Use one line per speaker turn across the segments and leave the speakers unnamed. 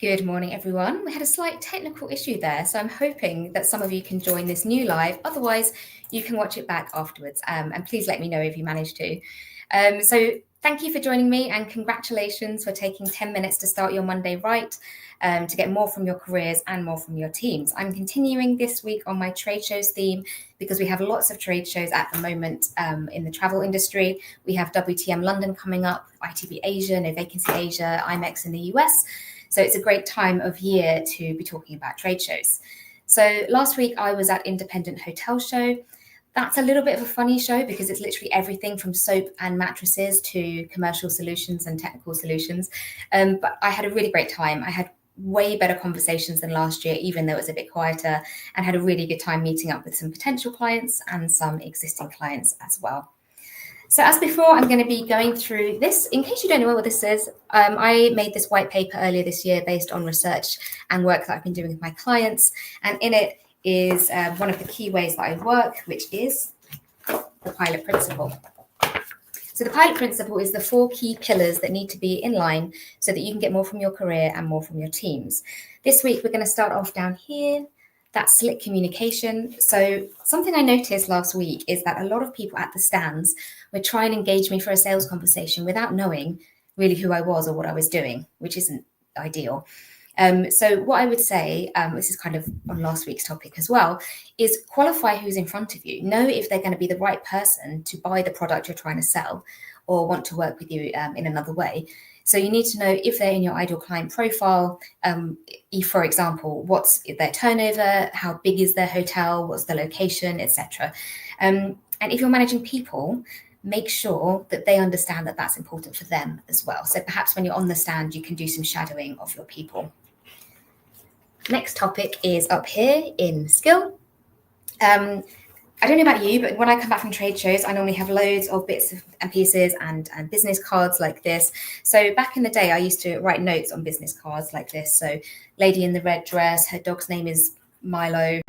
Good morning, everyone. We had a slight technical issue there, so I'm hoping that some of you can join this new live. Otherwise, you can watch it back afterwards, and please let me know if you manage to. So thank you for joining me, and congratulations for taking 10 minutes to start your Monday right, to get more from your careers and more from your teams. I'm continuing this week on my trade shows theme because we have lots of trade shows at the moment in the travel industry. We have WTM London coming up, ITB Asia, No Vacancy Asia, IMEX in the US. So it's a great time of year to be talking about trade shows. So last week I was at Independent Hotel Show. That's a little bit of a funny show because it's literally everything from soap and mattresses to commercial solutions and technical solutions. But I had a really great time. I had way better conversations than last year, even though it was a bit quieter, and had a really good time meeting up with some potential clients and some existing clients as well. So as before, I'm going to be going through this. In case you don't know what this is, I made this white paper earlier this year based on research and work that I've been doing with my clients. And in it is one of the key ways that I work, which is the pilot principle. So the pilot principle is the 4 key pillars that need to be in line so that you can get more from your career and more from your teams. This week, we're going to start off down here. That's slick communication. So something I noticed last week is that a lot of people at the stands would try and engage me for a sales conversation without knowing really who I was or what I was doing, which isn't ideal. So what I would say, this is kind of on last week's topic as well, is qualify who's in front of you. Know if they're going to be the right person to buy the product you're trying to sell or want to work with you in another way. So you need to know if they're in your ideal client profile, if, for example, what's their turnover, how big is their hotel, what's the location, etc. And if you're managing people, make sure that they understand that that's important for them as well. So perhaps when you're on the stand, you can do some shadowing of your people. Next topic is up here in skill. I don't know about you, but when I come back from trade shows, I normally have loads of bits and pieces and business cards like this. So back in the day, I used to write notes on business cards like this. So lady in the red dress, her dog's name is Milo.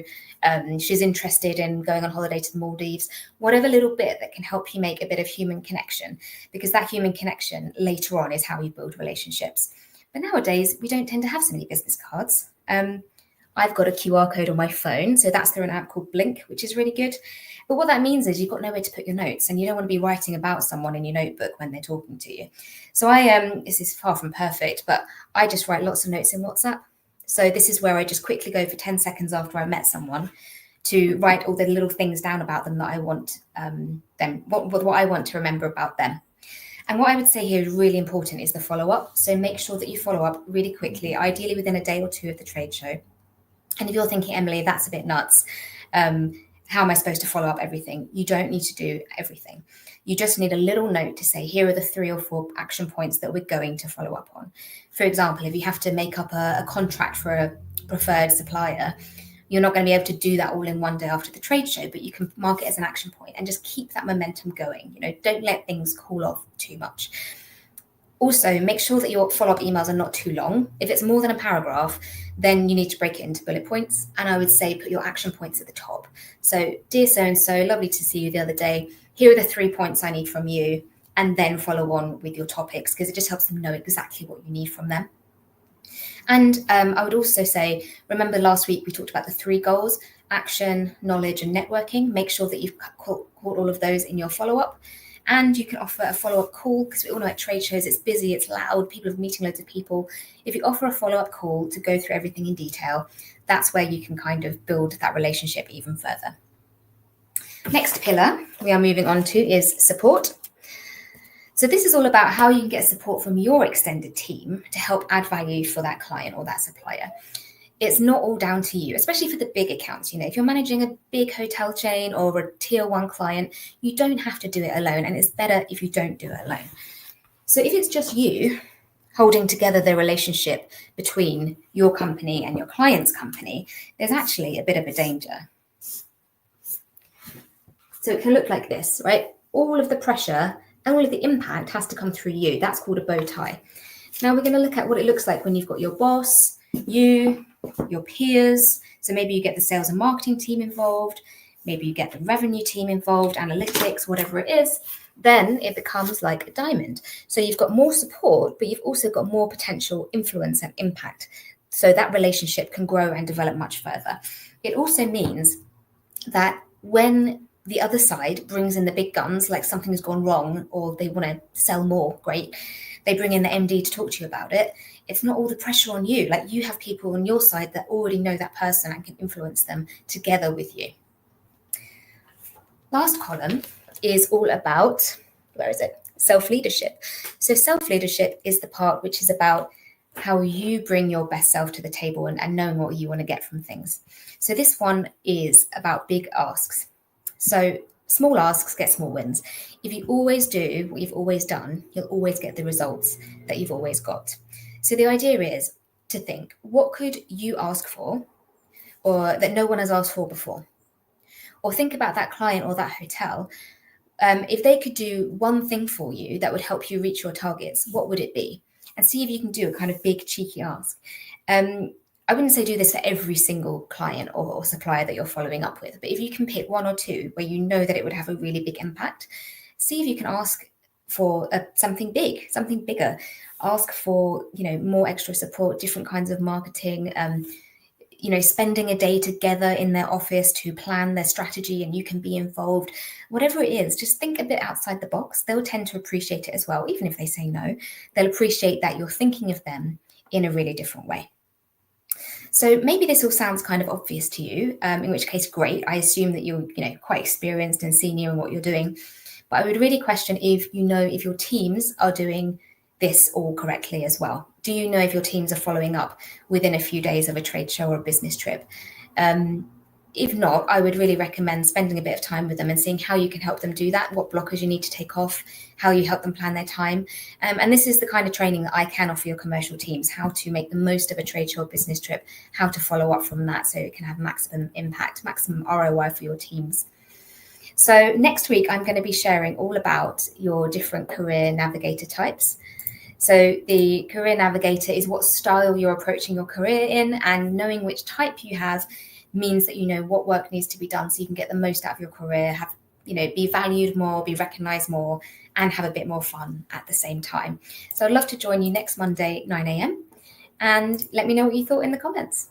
She's interested in going on holiday to the Maldives. Whatever little bit that can help you make a bit of human connection, because that human connection later on is how you build relationships. But nowadays, we don't tend to have so many business cards. I've got a QR code on my phone, so that's through an app called Blink, which is really good. But what that means is you've got nowhere to put your notes, and you don't want to be writing about someone in your notebook when they're talking to you. So this is far from perfect, but I just write lots of notes in WhatsApp. So this is where I just quickly go for 10 seconds after I met someone to write all the little things down about them that I want what I want to remember about them. And what I would say here is really important is the follow-up. So make sure that you follow up really quickly, ideally within a day or two of the trade show. And if you're thinking, Emily, that's a bit nuts, how am I supposed to follow up everything? You don't need to do everything. You just need a little note to say, here are the 3 or 4 action points that we're going to follow up on. For example, if you have to make up a contract for a preferred supplier, you're not going to be able to do that all in one day after the trade show, but you can mark it as an action point and just keep that momentum going. Don't let things cool off too much. Also, make sure that your follow-up emails are not too long. If it's more than a paragraph, then you need to break it into bullet points. And I would say put your action points at the top. So, dear so-and-so, lovely to see you the other day. Here are the 3 points I need from you. And then follow on with your topics, because it just helps them know exactly what you need from them. And I would also say, remember last week we talked about the 3 goals: action, knowledge, and networking. Make sure that you've caught all of those in your follow-up. And you can offer a follow-up call, because we all know at trade shows it's busy, it's loud, people are meeting loads of people. If you offer a follow-up call to go through everything in detail, that's where you can kind of build that relationship even further. Next pillar we are moving on to is support. So this is all about how you can get support from your extended team to help add value for that client or that supplier. It's not all down to you, especially for the big accounts. If you're managing a big hotel chain or a tier 1 client, you don't have to do it alone, and it's better if you don't do it alone. So if it's just you holding together the relationship between your company and your client's company, there's actually a bit of a danger. So it can look like this, right? All of the pressure and all of the impact has to come through you. That's called a bow tie. Now we're going to look at what it looks like when you've got your boss, you, your peers. So maybe you get the sales and marketing team involved. Maybe you get the revenue team involved, analytics, whatever it is. Then it becomes like a diamond. So you've got more support, but you've also got more potential influence and impact. So that relationship can grow and develop much further. It also means that when the other side brings in the big guns, like something has gone wrong or they want to sell more, great. They bring in the MD to talk to you about it. It's not all the pressure on you. Like, you have people on your side that already know that person and can influence them together with you. Last column is all about, where is it? Self-leadership. So self-leadership is the part which is about how you bring your best self to the table and knowing what you want to get from things. So this one is about big asks. So small asks get small wins. If you always do what you've always done, you'll always get the results that you've always got. So the idea is to think, what could you ask for or that no one has asked for before? Or think about that client or that hotel. If they could do one thing for you that would help you reach your targets, what would it be? And see if you can do a kind of big, cheeky ask. I wouldn't say do this for every single client or supplier that you're following up with, but if you can pick one or two where you know that it would have a really big impact, see if you can ask for something big, something bigger. Ask for, more extra support, different kinds of marketing, spending a day together in their office to plan their strategy and you can be involved. Whatever it is, just think a bit outside the box. They'll tend to appreciate it as well. Even if they say no, they'll appreciate that you're thinking of them in a really different way. So maybe this all sounds kind of obvious to you, in which case, great. I assume that you're, quite experienced and senior in what you're doing. But I would really question if your teams are doing this all correctly as well. Do you know if your teams are following up within a few days of a trade show or a business trip? If not, I would really recommend spending a bit of time with them and seeing how you can help them do that, what blockers you need to take off, how you help them plan their time. And this is the kind of training that I can offer your commercial teams, how to make the most of a trade show or business trip, how to follow up from that so it can have maximum impact, maximum ROI for your teams. So next week, I'm going to be sharing all about your different career navigator types. So the career navigator is what style you're approaching your career in, and knowing which type you have means that you know what work needs to be done so you can get the most out of your career, be valued more, be recognized more, and have a bit more fun at the same time. So I'd love to join you next Monday, 9 a.m. and let me know what you thought in the comments.